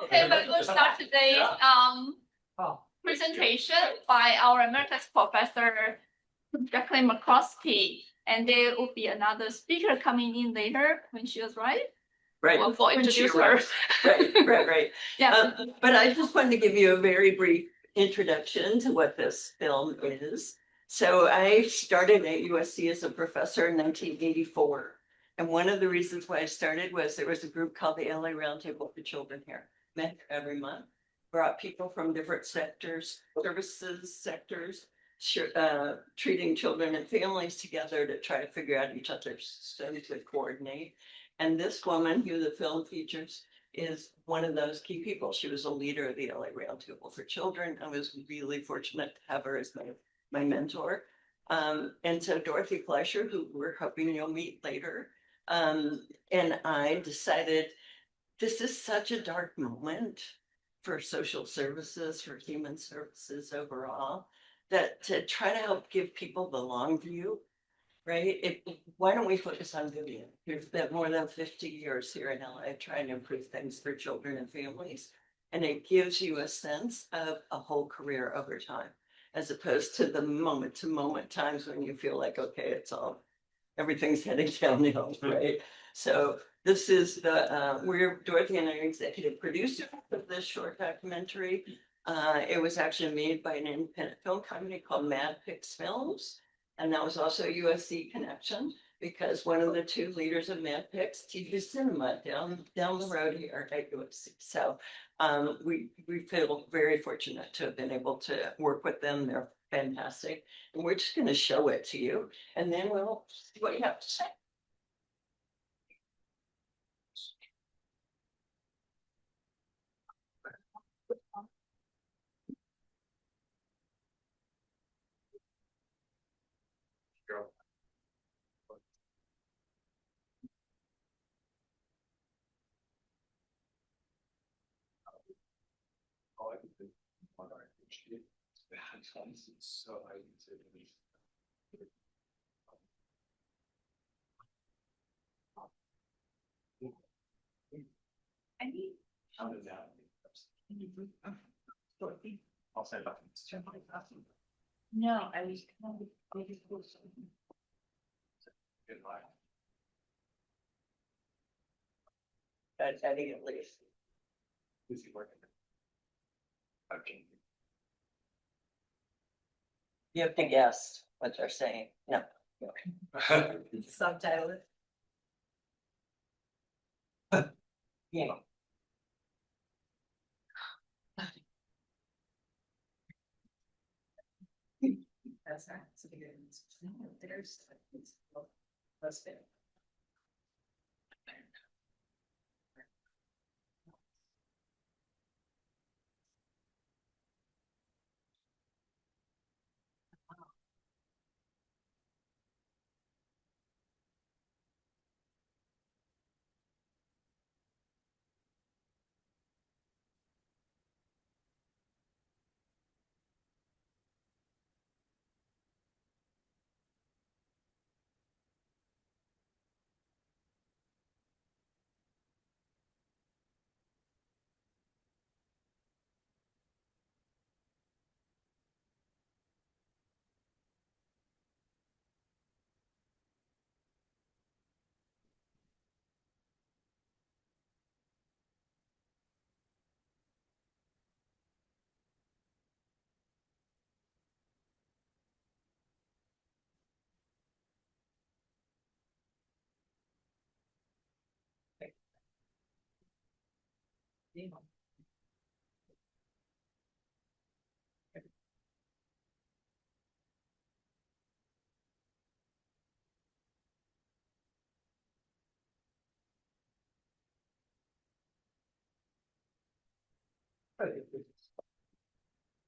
Okay, we're going to start today's presentation by our emeritus professor, Jacquelyn McCroskey. And there will be another speaker coming in later when she is right. Right. We'll introduce her. Right. Yeah. But I just wanted to give you a very brief introduction to what this film is. So I started at USC as a professor in 1984. And one of the reasons why I started was there was a group called the LA Roundtable for Children here. Met every month, brought people from different sectors, services sectors, treating children and families together to try to figure out each other's studies to coordinate. And this woman who the film features is one of those key people. She was a leader of the LA Roundtable for Children. I was really fortunate to have her as my mentor. And so Dorothy Fleisher, who we're hoping you'll meet later, and I decided this is such a dark moment for social services, for human services overall, that to try to help give people the long view, right? Why don't we focus on Vivian, who's spent more than 50 years here in LA trying to improve things for children and families. And it gives you a sense of a whole career over time, as opposed to the moment to moment times when you feel like, okay, everything's heading downhill, right? So this is we're Dorothy and I are executive producers of this short documentary. It was actually made by an independent film company called Mad Pix Films. And that was also a USC connection because one of the two leaders of Mad Pix teaches cinema down the road here at USC. So we feel very fortunate to have been able to work with them. They're fantastic. And we're just going to show it to you. And then we'll see what you have to say. So I need I'll say that. No, I was Goodbye. I think at least. Is he working? Okay. You have to guess what they're saying. No. subtitle it. Yeah. That's right. So there's let's fit.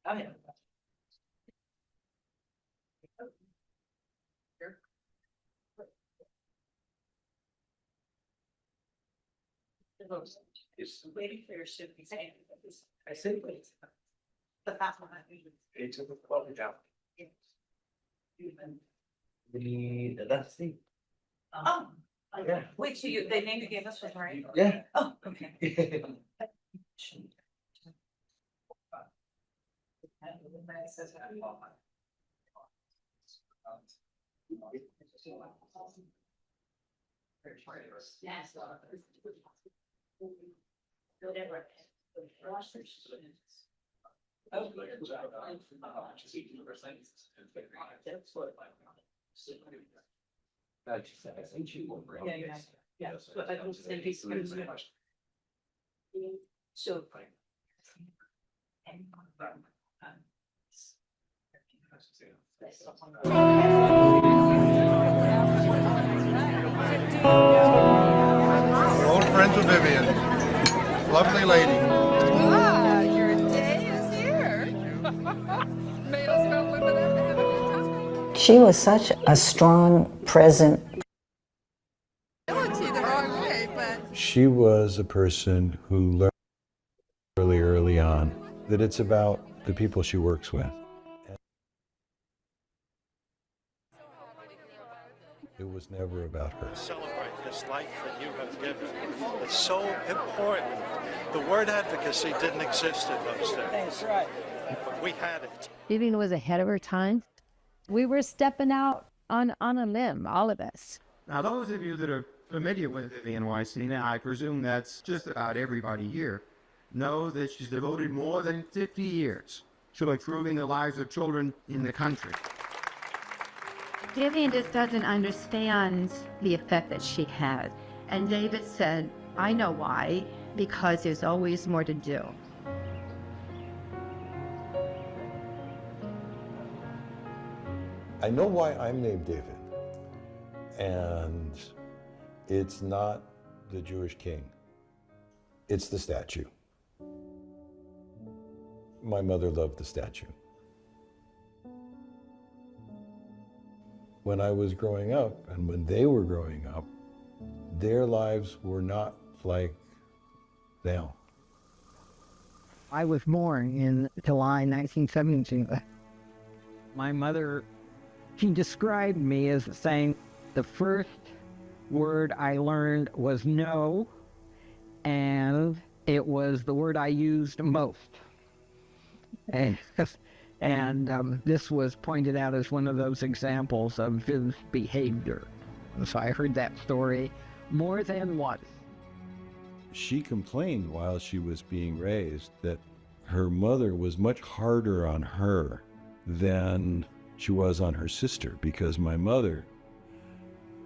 Oh, yeah. Just waiting for your ship. I think But that's what I it took a quality down. That's the Oh, yeah. wait, so the name you gave us was right? Yeah. Oh, okay. So. We're old friends with Vivian. Lovely lady. Ah, your day is here. Made us feel living up and having a good time. She was such a strong, present. The wrong way, but She was a person who learned really early on that it's about the people she works with. It was never about her. Celebrate this life that you have given. It's so important. The word advocacy didn't exist in those days. That's right. But we had it. Vivian was ahead of her time. We were stepping out on a limb, all of us. Now, those of you that are familiar with Vivian Weinstein, and I presume that's just about everybody here, know that she's devoted more than 50 years to improving the lives of children in the country. Vivian just doesn't understand the effect that she had. And David said, I know why, because there's always more to do. I know why I'm named David, and it's not the Jewish king. It's the statue. My mother loved the statue. When I was growing up, and when they were growing up, their lives were not like now. I was born in July 1972. My mother, she described me as saying the first word I learned was no, and it was the word I used most. And this was pointed out as one of those examples of his behavior. And so I heard that story more than once. She complained while she was being raised that her mother was much harder on her than she was on her sister, because my mother,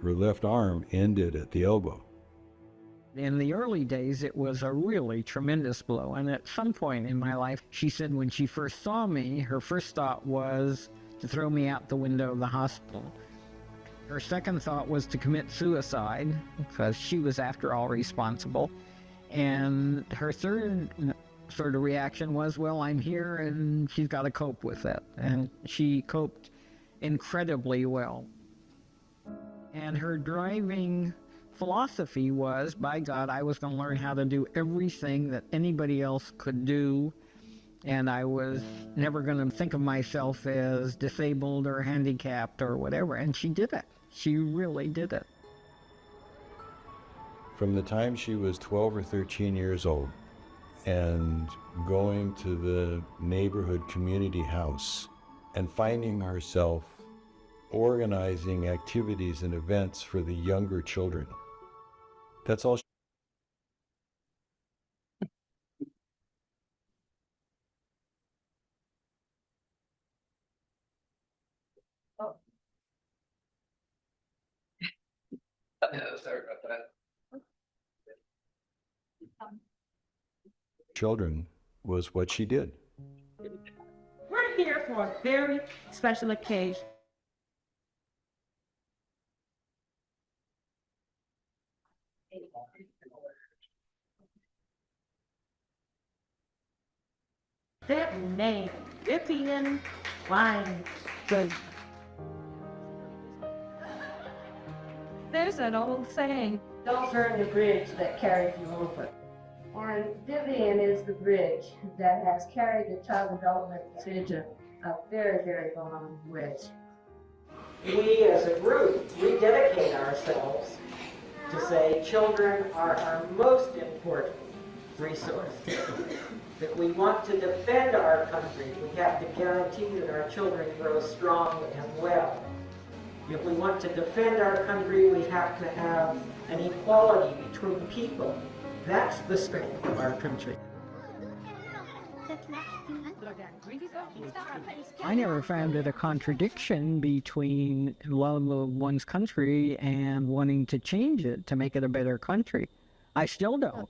her left arm ended at the elbow. In the early days, it was a really tremendous blow. And at some point in my life, she said when she first saw me, her first thought was to throw me out the window of the hospital. Her second thought was to commit suicide, because she was, after all, responsible. And her third sort of reaction was, well, I'm here and she's got to cope with it. And she coped incredibly well. And her driving philosophy was, by God, I was going to learn how to do everything that anybody else could do, and I was never going to think of myself as disabled or handicapped or whatever, and she did it. She really did it. From the time she was 12 or 13 years old and going to the neighborhood community house and finding herself organizing activities and events for the younger children. That's all. Sorry about that. Children was what she did. We're here for a very special occasion. Their name, Vivian Weinstein. There's an old saying, don't burn the bridge that carries you over. And Vivian is the bridge that has carried the child development vision a very, very long way. We as a group, we dedicate ourselves to say children are our most important resource. If we want to defend our country, we have to guarantee that our children grow strong and well. If we want to defend our country, we have to have an equality between people. That's the strength of our country. I never found it a contradiction between love of one's country and wanting to change it to make it a better country. I still don't.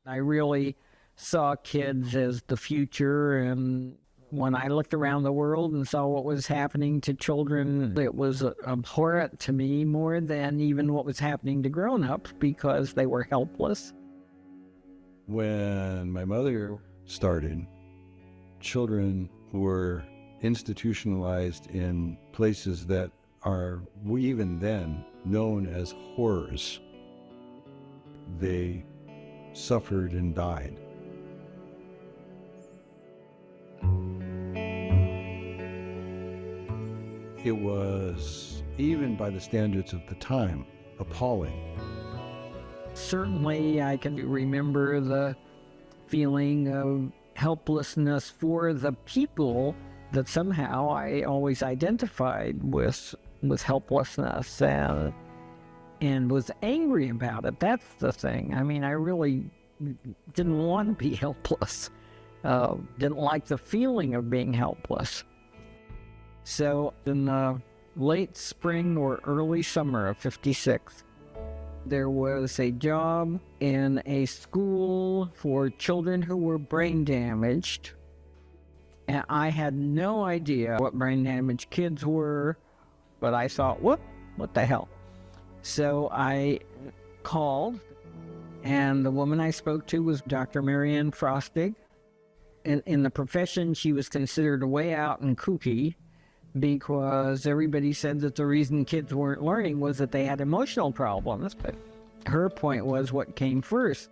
I really saw kids as the future, and when I looked around the world and saw what was happening to children, it was abhorrent to me more than even what was happening to grown-ups because they were helpless. When my mother started, children were institutionalized in places that are even then known as horrors. They suffered and died. It was, even by the standards of the time, appalling. Certainly, I can remember the feeling of helplessness for the people that somehow I always identified with helplessness and was angry about it. That's the thing. I mean, I really didn't want to be helpless. Didn't like the feeling of being helpless. So in the late spring or early summer of '56, there was a job in a school for children who were brain damaged. And I had no idea what brain damaged kids were, but I thought, what the hell? So I called, and the woman I spoke to was Dr. Marianne Frostig. In the profession, she was considered way out and kooky because everybody said that the reason kids weren't learning was that they had emotional problems. But her point was what came first.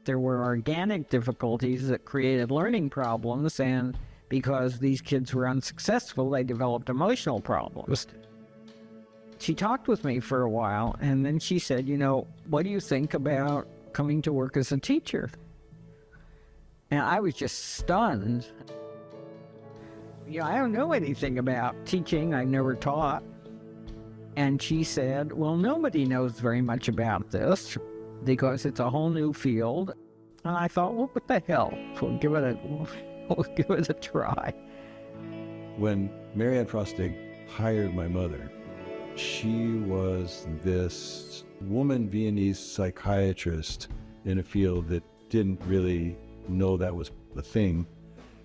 There were organic difficulties that created learning problems, and because these kids were unsuccessful, they developed emotional problems. She talked with me for a while, and then she said, you know, what do you think about coming to work as a teacher? And I was just stunned. You know, I don't know anything about teaching. I never taught. And she said, well, nobody knows very much about this because it's a whole new field. And I thought, well, what the hell? We'll give it a try. When Marianne Frostig hired my mother, she was this woman Viennese psychiatrist in a field that didn't really know that was a thing.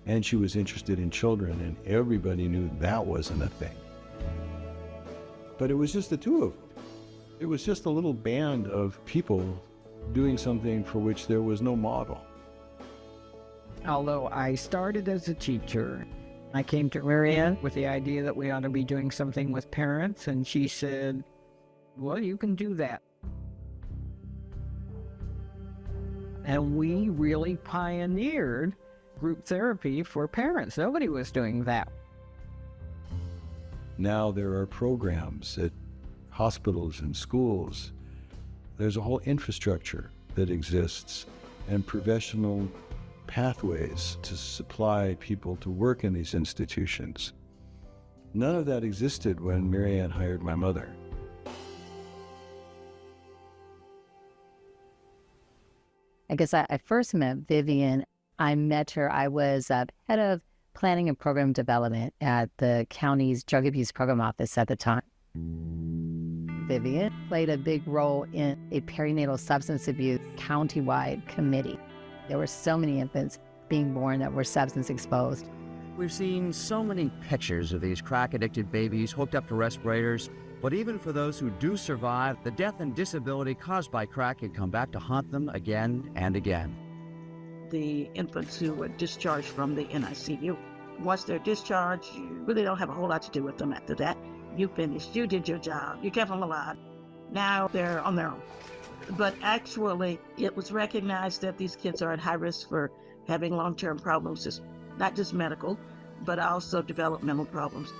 And she was interested in children, and everybody knew that wasn't a thing. But it was just the two of them. It was just a little band of people doing something for which there was no model. Although I started as a teacher, I came to Marianne with the idea that we ought to be doing something with parents, and she said, well, you can do that. And we really pioneered group therapy for parents. Nobody was doing that. Now there are programs at hospitals and schools. There's a whole infrastructure that exists and professional pathways to supply people to work in these institutions. None of that existed when Marianne hired my mother. I guess I first met Vivian. I met her, I was head of planning and program development at the county's drug abuse program office at the time. Vivian played a big role in a perinatal substance abuse county-wide committee. There were so many infants being born that were substance exposed. We've seen so many pictures of these crack-addicted babies hooked up to respirators, but even for those who do survive, the death and disability caused by crack can come back to haunt them again and again. The infants who were discharged from the NICU, once they're discharged, you really don't have a whole lot to do with them after that. You finished, you did your job, you kept them alive. Now they're on their own. But actually, it was recognized that these kids are at high risk for having long-term problems, not just medical, but also developmental problems.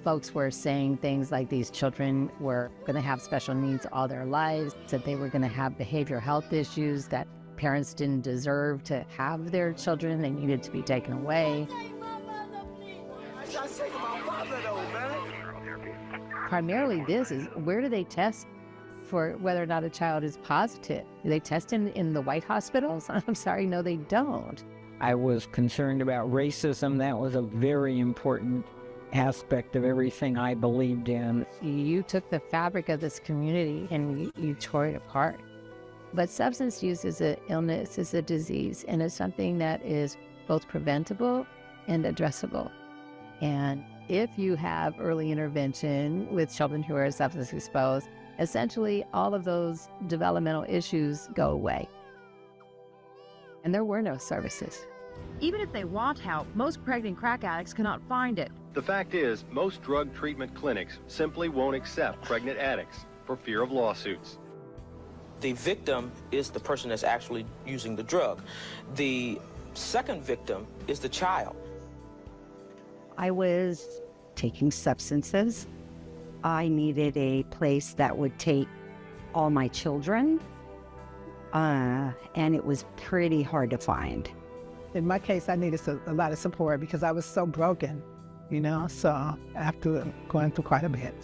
Folks were saying things like these children were going to have special needs all their lives, that they were going to have behavioral health issues, that parents didn't deserve to have their children. They needed to be taken away. Primarily this is, where do they test for whether or not a child is positive? Do they test in the white hospitals? I'm sorry, no, they don't. I was concerned about racism. That was a very important aspect of everything I believed in. You took the fabric of this community and you tore it apart. But substance use is an illness, is a disease, and it's something that is both preventable and addressable. And if you have early intervention with children who are substance exposed, essentially all of those developmental issues go away. And there were no services. Even if they want help, most pregnant crack addicts cannot find it. The fact is, most drug treatment clinics simply won't accept pregnant addicts for fear of lawsuits. The victim is the person that's actually using the drug. The second victim is the child. I was taking substances. I needed a place that would take all my children, and it was pretty hard to find. In my case, I needed a lot of support because I was so broken, you know, so after going through quite a bit,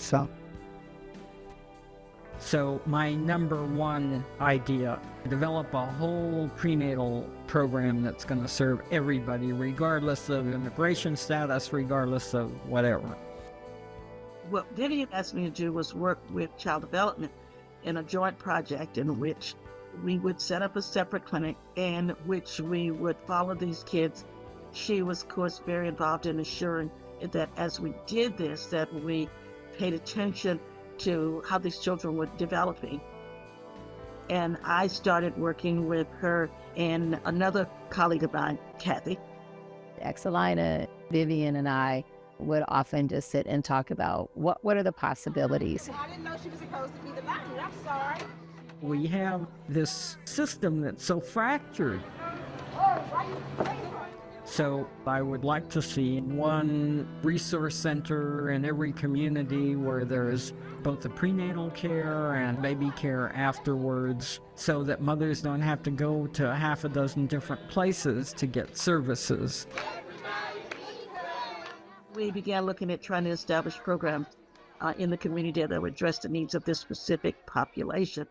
So my number one idea, develop a whole prenatal program that's going to serve everybody, regardless of immigration status, regardless of whatever. What Vivian asked me to do was work with child development in a joint project in which we would set up a separate clinic in which we would follow these kids. She was, of course, very involved in ensuring that as we did this, that we paid attention to how these children were developing. And I started working with her and another colleague of mine, Kathy. Excelina, Vivian, and I would often just sit and talk about what are the possibilities. I didn't know she was supposed to be the doctor. I'm sorry. We have this system that's so fractured. So I would like to see one resource center in every community where there's both the prenatal care and baby care afterwards, so that mothers don't have to go to half a dozen different places to get services. We began looking at trying to establish programs in the community that would address the needs of this specific population.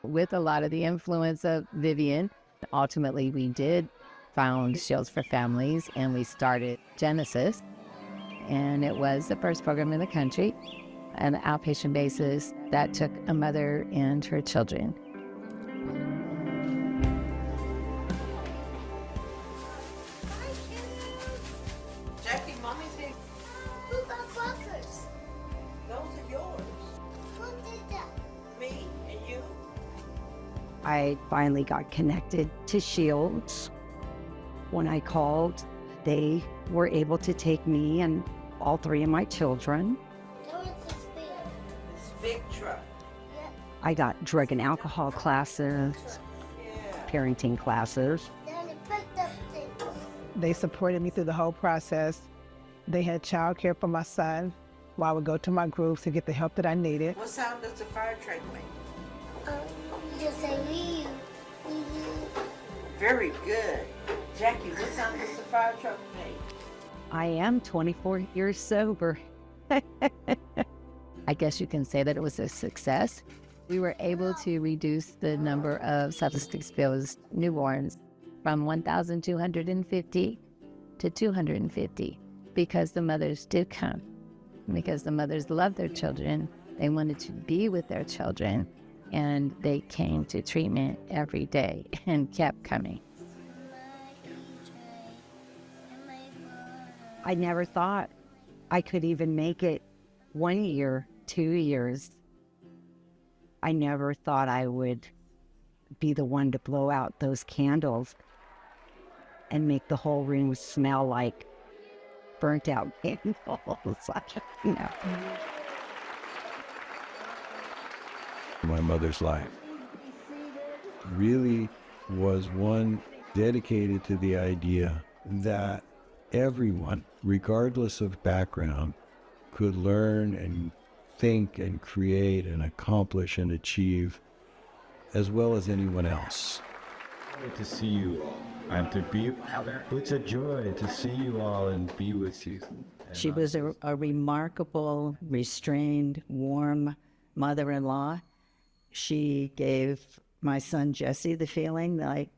With a lot of the influence of Vivian, ultimately we did found Shields for Families, and we started Genesis, and it was the first program in the country, on an outpatient basis, that took a mother and her children. Jackie, Mommy's here. Who got buckets? Those are yours. Who did that? Me and you. I finally got connected to Shields. When I called, they were able to take me and all three of my children. This big truck. I got drug and alcohol classes, parenting classes. They supported me through the whole process. They had childcare for my son while I would go to my groups to get the help that I needed. What sound does the fire truck make? Just say wee. Very good. Jackie, what sound does the fire truck make? I am 24 years sober. I guess you can say that it was a success. We were able to reduce the number of substance-exposed newborns from 1,250 to 250 because the mothers did come, because the mothers loved their children. They wanted to be with their children, and they came to treatment every day and kept coming. I never thought I could even make it 1 year, 2 years. I never thought I would be the one to blow out those candles and make the whole room smell like burnt out candles. You know. My mother's life really was one dedicated to the idea that everyone, regardless of background, could learn and think and create and accomplish and achieve as well as anyone else. To see you all and to be it's a joy to see you all and be with you. She was a remarkable, restrained, warm mother-in-law. She gave my son Jesse the feeling like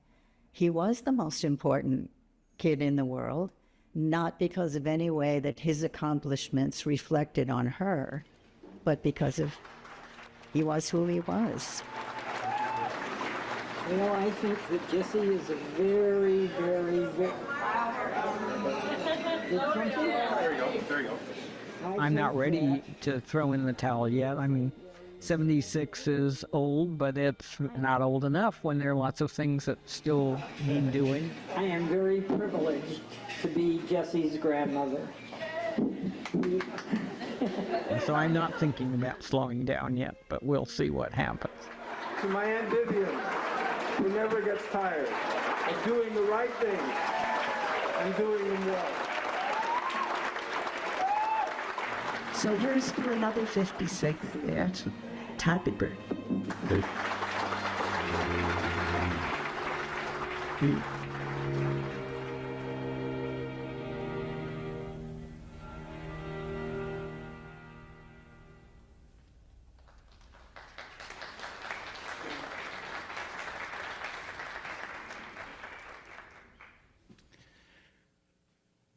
he was the most important kid in the world, not because of any way that his accomplishments reflected on her, but because of he was who he was. You know, I think that Jesse is a very, very, very... There you go. I'm not ready to throw in the towel yet. I mean, 76 is old, but it's not old enough when there are lots of things that still need doing. I am very privileged to be Jesse's grandmother. And so I'm not thinking about slowing down yet, but we'll see what happens. To my Aunt Vivian, who never gets tired of doing the right things and doing them well. So here's to another 56. Yes. Happy birthday.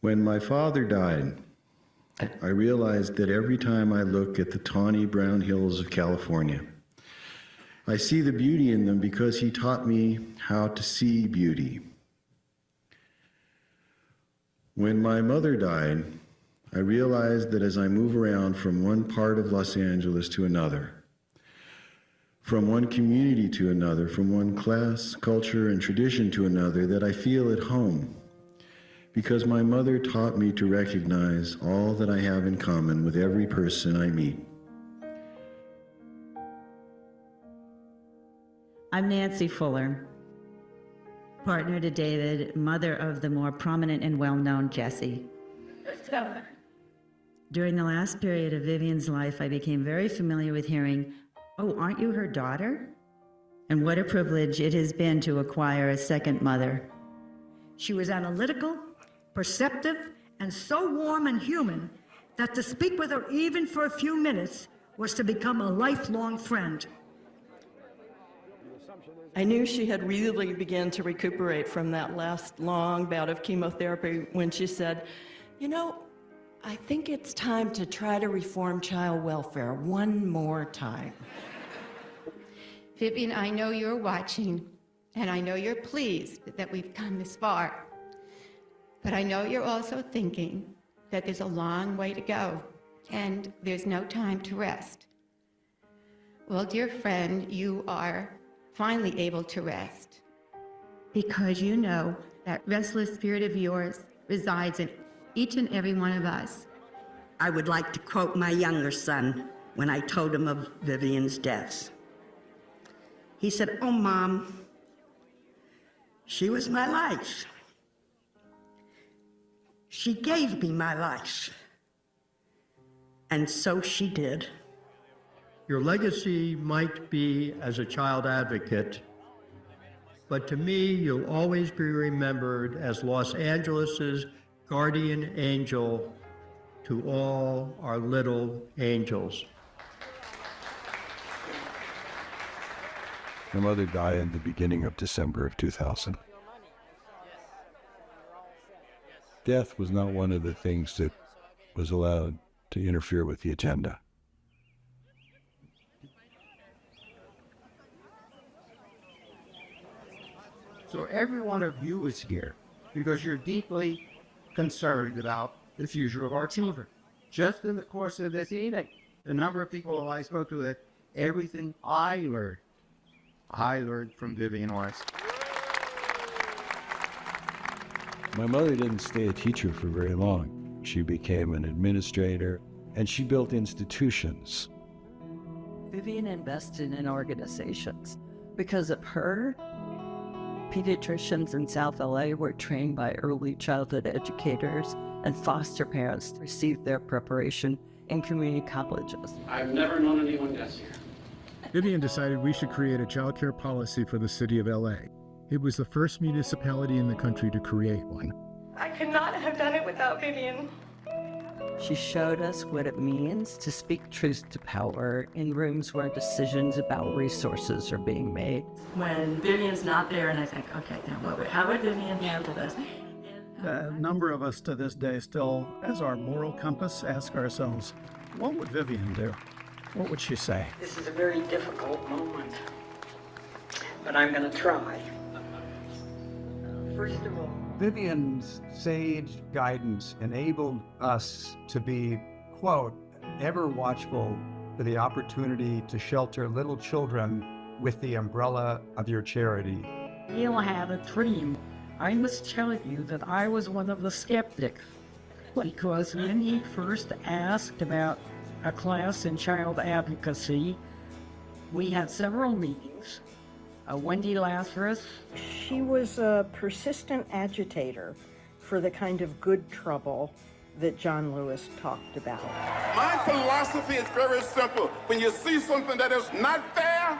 When my father died, I realized that every time I look at the tawny brown hills of California, I see the beauty in them because he taught me how to see beauty. When my mother died, I realized that as I move around from one part of Los Angeles to another, from one community to another, from one class, culture, and tradition to another, that I feel at home. Because my mother taught me to recognize all that I have in common with every person I meet. I'm Nancy Fuller, partner to David, mother of the more prominent and well-known Jesse. During the last period of Vivian's life, I became very familiar with hearing, "Oh, aren't you her daughter?" And what a privilege it has been to acquire a second mother. She was analytical, perceptive, and so warm and human that to speak with her even for a few minutes was to become a lifelong friend. I knew she had really begun to recuperate from that last long bout of chemotherapy when she said, "You know, I think it's time to try to reform child welfare one more time." Vivian, I know you're watching, and I know you're pleased that we've come this far. But I know you're also thinking that there's a long way to go, and there's no time to rest. Well, dear friend, you are finally able to rest, because you know that restless spirit of yours resides in each and every one of us. I would like to quote my younger son when I told him of Vivian's death. He said, "Oh, Mom, she was my life. She gave me my life. And so she did." Your legacy might be as a child advocate, but to me, you'll always be remembered as Los Angeles's guardian angel to all our little angels. My mother died in the beginning of December of 2000. Death was not one of the things that was allowed to interfere with the agenda. So every one of you is here because you're deeply concerned about the future of our children. Just in the course of this evening, the number of people I spoke to, that everything I learned from Vivian Weinstein. My mother didn't stay a teacher for very long. She became an administrator, and she built institutions. Vivian invested in organizations. Because of her, pediatricians in South LA were trained by early childhood educators, and foster parents received their preparation in community colleges. I've never known anyone else here. Vivian decided we should create a child care policy for the city of LA. It was the first municipality in the country to create one. I could not have done it without Vivian. She showed us what it means to speak truth to power in rooms where decisions about resources are being made. When Vivian's not there and I think, okay, now how would Vivian handle this? A number of us to this day still, as our moral compass, ask ourselves, what would Vivian do? What would she say? This is a very difficult moment, but I'm going to try. First of all, Vivian's sage guidance enabled us to be, quote, ever watchful for the opportunity to shelter little children with the umbrella of your charity. Neil had a dream. I must tell you that I was one of the skeptics, because when he first asked about a class in child advocacy, we had several meetings. Wendy Lazarus. she was a persistent agitator for the kind of good trouble that John Lewis talked about. My philosophy is very simple. When you see something that is not fair,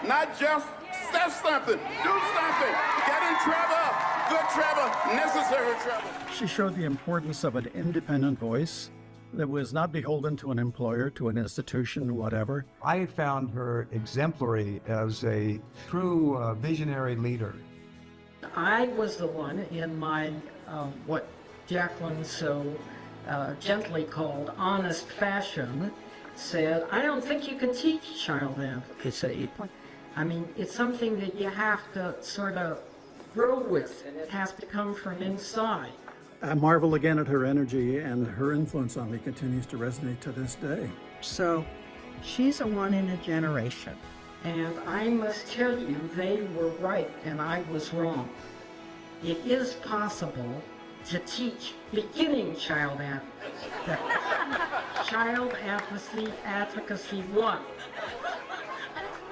not just, say something, do something, get in trouble, good trouble, necessary trouble. She showed the importance of an independent voice that was not beholden to an employer, to an institution, whatever. I found her exemplary as a true visionary leader. I was the one in my, what Jacquelyn so gently called honest fashion, said, I don't think you can teach child advocacy. I mean, it's something that you have to sort of grow with, and it has to come from inside. I marvel again at her energy, and her influence on me continues to resonate to this day. So she's a one in a generation. And I must tell you, they were right and I was wrong. It is possible to teach beginning child advocacy. Child advocacy 1.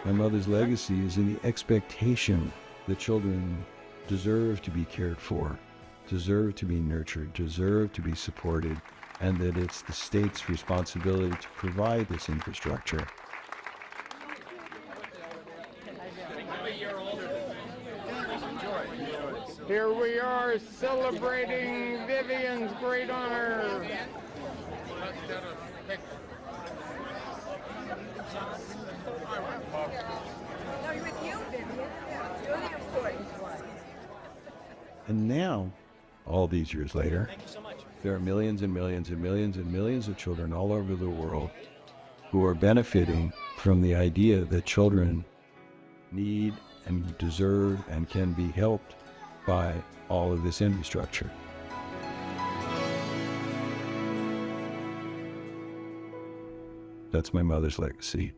My mother's legacy is in the expectation that children deserve to be cared for, deserve to be nurtured, deserve to be supported, and that it's the state's responsibility to provide this infrastructure. Here we are celebrating Vivian's great honor. And now, all these years later, there are millions and millions and millions and millions of children all over the world who are benefiting from the idea that children need and deserve and can be helped by all of this infrastructure. That's my mother's legacy.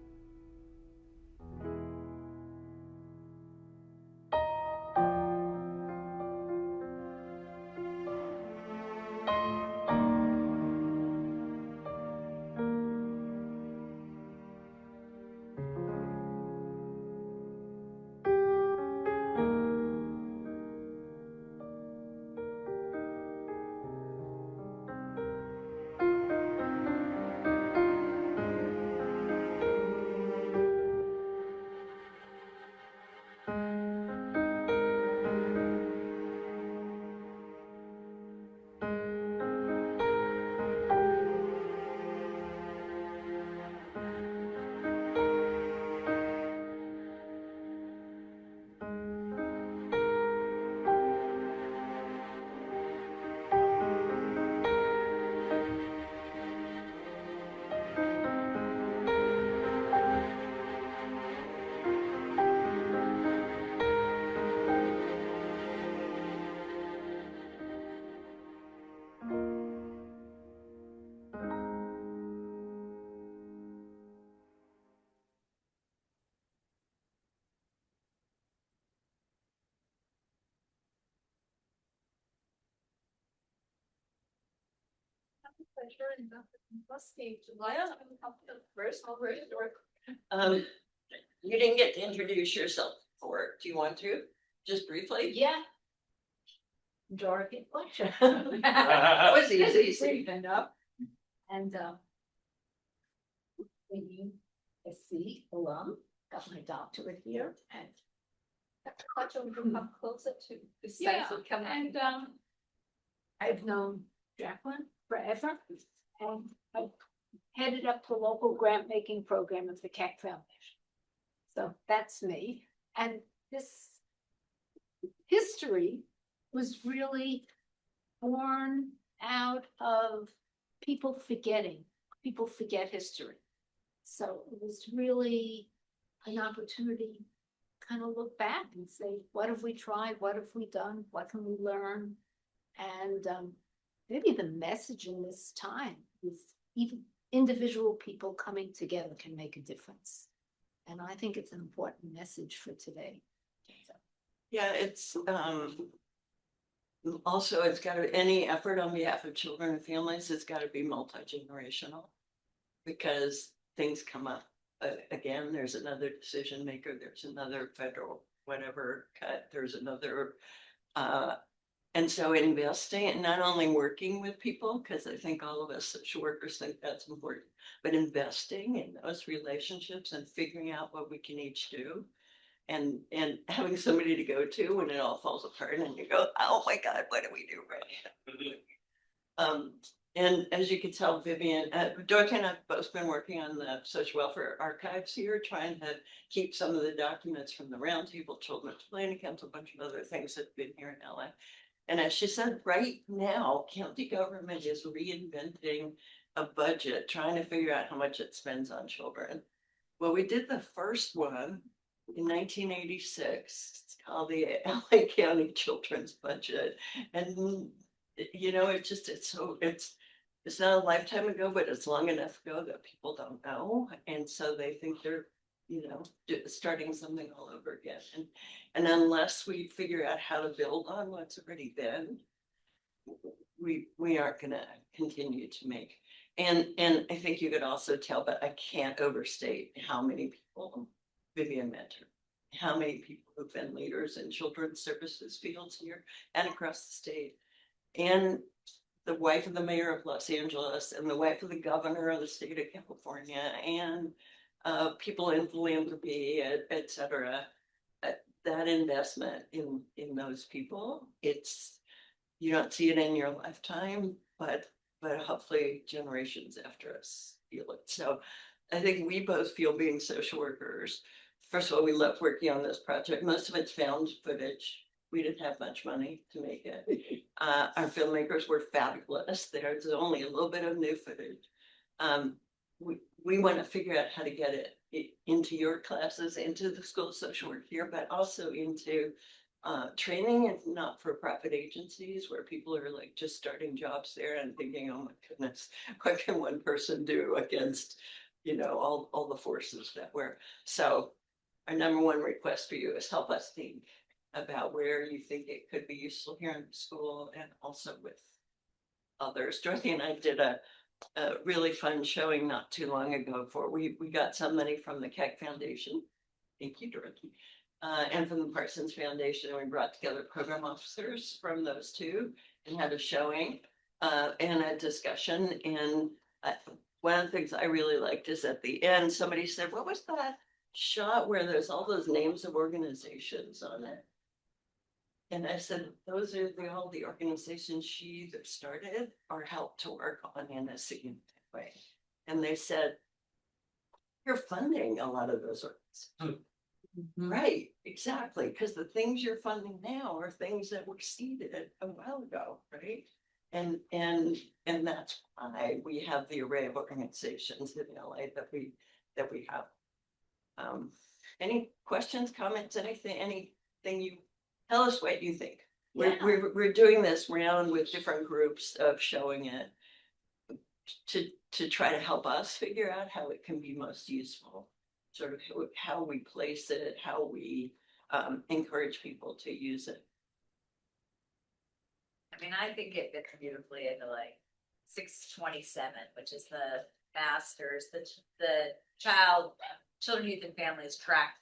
Fleisher and Dr. McCroskey. You didn't get to introduce yourself before. Do you want to? Just briefly? Yeah. Dorothy Fleisher. That was easy. Enough. And a USC alum, got my doctorate here, and Touch them to come closer to the sense of coming. And I've known Jacquelyn forever, and I've headed up the local grant making program of the Keck Foundation. So that's me. And this history was really born out of people forgetting. People forget history. So it was really an opportunity to kind of look back and say, what have we tried? What have we done? What can we learn? And maybe the message in this time is even individual people coming together can make a difference. And I think it's an important message for today. So. Yeah, it's also, it's got to, any effort on behalf of children and families, it's got to be multi-generational, because things come up. Again, there's another decision maker, there's another federal whatever cut, there's another, and so investing and not only working with people, because I think all of us social workers think that's important, but investing in those relationships and figuring out what we can each do. And having somebody to go to when it all falls apart and you go, oh my God, what do we do right now? And as you can tell, Vivian, Dorothy and I have both been working on the social welfare archives here, trying to keep some of the documents from the Roundtable, Children's Planning Council, a bunch of other things that have been here in LA. And as she said, right now, county government is reinventing a budget, trying to figure out how much it spends on children. Well, we did the first one in 1986. It's called the LA County Children's Budget. And, you know, it's not a lifetime ago, but it's long enough ago that people don't know. And so they think they're, you know, starting something all over again. And unless we figure out how to build on what's already been, we aren't going to continue to make. And I think you could also tell, but I can't overstate how many people Vivian mentored, how many people who've been leaders in children's services fields here and across the state. And the wife of the mayor of Los Angeles and the wife of the governor of the state of California and people in philanthropy, et cetera. That investment in those people, you don't see it in your lifetime, but hopefully generations after us feel it. So I think we both feel, being social workers, first of all, we love working on this project. Most of it's found footage. We didn't have much money to make it. Our filmmakers were fabulous. There's only a little bit of new footage. We want to figure out how to get it into your classes, into the School of Social Work here, but also into training in not-for-profit agencies where people are like just starting jobs there and thinking, oh my goodness, what can one person do against, you know, all the forces that we're. So our number one request for you is help us think about where you think it could be useful here in the school and also with others. Dorothy and I did a really fun showing not too long ago we got some money from the Keck Foundation. Thank you, Dorothy. And from the Parsons Foundation, and we brought together program officers from those two and had a showing and a discussion. And one of the things I really liked is at the end, somebody said, what was that shot where there's all those names of organizations on it? And I said, those are all the organizations she either started or helped to work on in a significant way. And they said, you're funding a lot of those organizations. Mm-hmm. Right, exactly. Because the things you're funding now are things that were seeded a while ago, right? And that's why we have the array of organizations in LA that we have. Any questions, comments, anything you tell us what you think. Yeah. We're doing this round with different groups of showing it to try to help us figure out how it can be most useful, sort of how we place it, how we encourage people to use it. I mean, I think it fits beautifully into like 627, which is the masters, the children, youth, and families track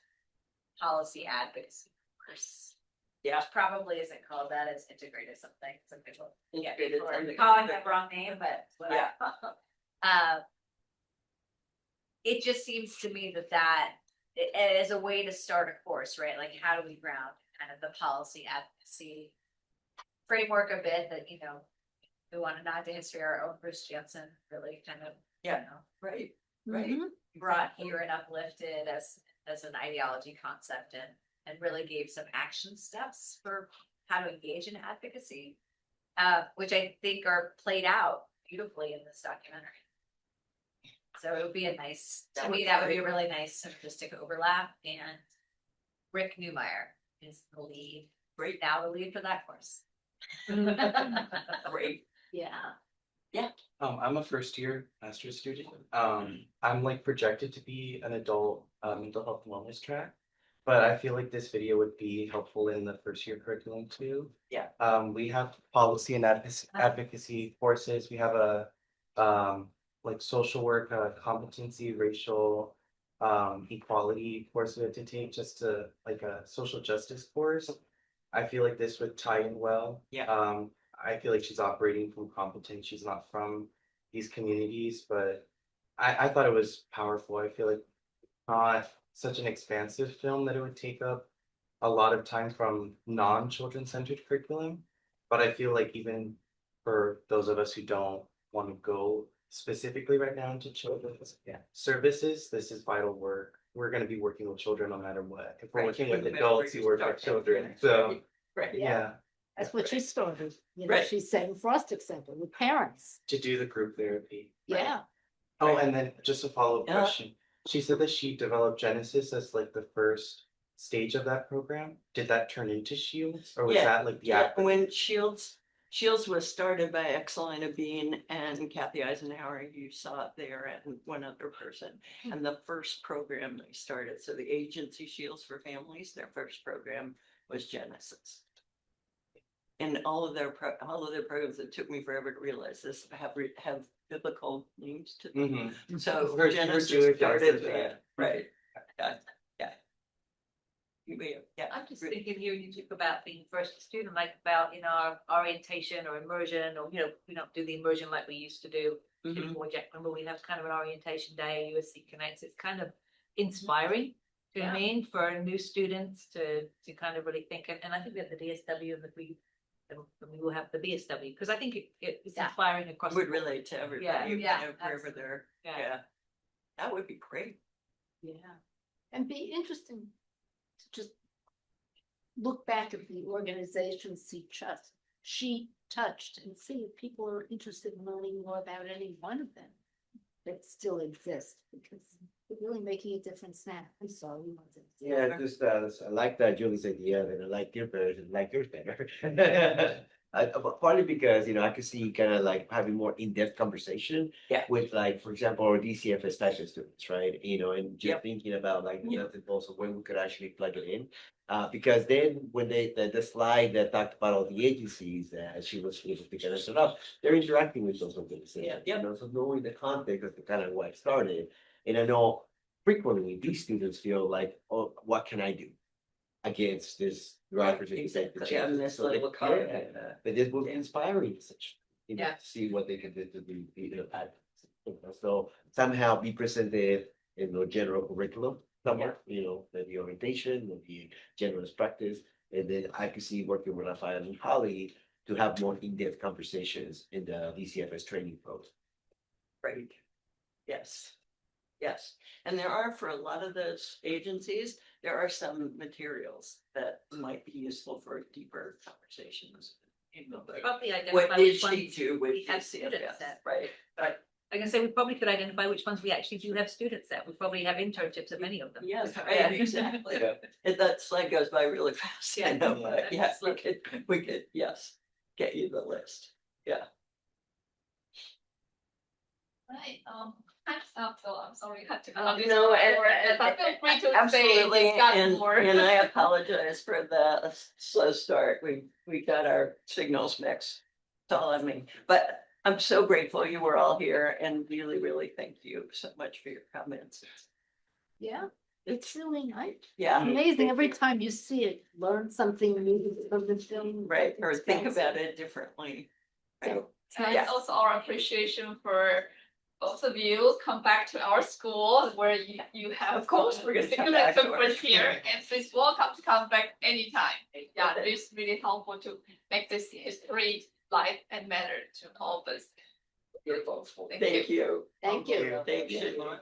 policy advocacy course. Yeah, which probably isn't called that. It's integrated something. Some people integrated calling that wrong name, but yeah. It just seems to me that as a way to start a course, right? Like, how do we ground kind of the policy advocacy framework a bit that, you know, we want to nod to history, our own Bruce Jansen really kind of, you know, right, brought here and uplifted as an ideology concept and really gave some action steps for how to engage in advocacy, which I think are played out beautifully in this documentary. So it would be a nice, to me, that would be a really nice synergistic overlap. And Rick Newmeyer is the lead, right now, the lead for that course. Great. Yeah. I'm a first year master's student. I'm like projected to be an adult mental health and wellness track, but I feel like this video would be helpful in the first year curriculum too. Yeah. We have policy and advocacy courses. We have a like social work, competency, racial equality course we have to take, just to like a social justice course. I feel like this would tie in well. Yeah. I feel like she's operating from competence. She's not from these communities, but I thought it was powerful. I feel like not such an expansive film that it would take up a lot of time from non-children centered curriculum. But I feel like even for those of us who don't want to go specifically right now into children's services, this is vital work. We're going to be working with children no matter what. If we're working with adults, you work with children. So yeah. That's what she started. You know, she said in Frosted Center with parents. To do the group therapy. Yeah. Oh, and then just a follow-up question. She said that she developed Genesis as like the first stage of that program. Did that turn into Shields, or was that like the when Shields was started by Exelina Bean and Kathy Eisenhower, you saw it there, and one other person. And the first program they started, so the agency Shields for Families, their first program was Genesis. And all of their programs, it took me forever to realize this, have biblical names to them. So Genesis started there, right? Yeah. I'm just thinking here, you talk about being first student, like about, you know, our orientation or immersion, or, you know, we don't do the immersion like we used to do. Before Jacquelyn, but we have kind of an orientation day, USC Connects. It's kind of inspiring, do you know what I mean, for new students to kind of really think. And I think we have the DSW and we will have the BSW, because I think it's inspiring across. Would relate to everybody, wherever they're. Yeah, that would be great. Yeah, and be interesting to just look back at the organizations she touched and see if people are interested in learning more about any one of them that still exist, because they're really making a difference now. I'm sorry, you want to. Yeah, just I like that Julie's idea that I like your better and like yours better. Partly because, you know, I could see kind of like having more in-depth conversation with, like, for example, our DCFS special students, right? You know, and just thinking about like the nuts and bolts of when we could actually plug it in. Because then when the slide that talked about all the agencies, she was able to kind of set up, they're interacting with those organizations. You know, so knowing the context of the kind of why it started. And I know frequently these students feel like, oh, what can I do against this bureaucracy? But this will be inspiring, you know, to see what they can do to be, you know, so somehow be presented in the general curriculum somewhere, you know, the orientation, the generalist practice, and then I could see working with Rafael and Holly to have more in-depth conversations in the DCFS training program. Right. Yes. Yes. And there are, for a lot of those agencies, there are some materials that might be useful for deeper conversations. You know, Probably identify what did which she ones do with we have DCFS? students at. Right. I can say we probably could identify which ones we actually do have students at. We probably have internships at many of them. Yes, right, exactly. And that slide goes by really fast. I know, but yeah, we could, yes, get you the list. Yeah. Right. Time's up, so I'm sorry you had to. No, but feel free to absolutely, stay, discuss and more. and I apologize for the slow start. We got our signals mixed. That's all on me. But I'm so grateful you were all here, and really, really thank you so much for your comments. Yeah, it's really nice. Yeah. Amazing. Every time you see it, learn something new from the film. Right, or think about it differently. Right. So it's also our appreciation for both of you come back to our school where you have. Of course, we're going to come back here, and please welcome to come back anytime. Yeah, it's really helpful to make this history life and matter to all of us. Beautiful. Thank you. Thank you. Thank you.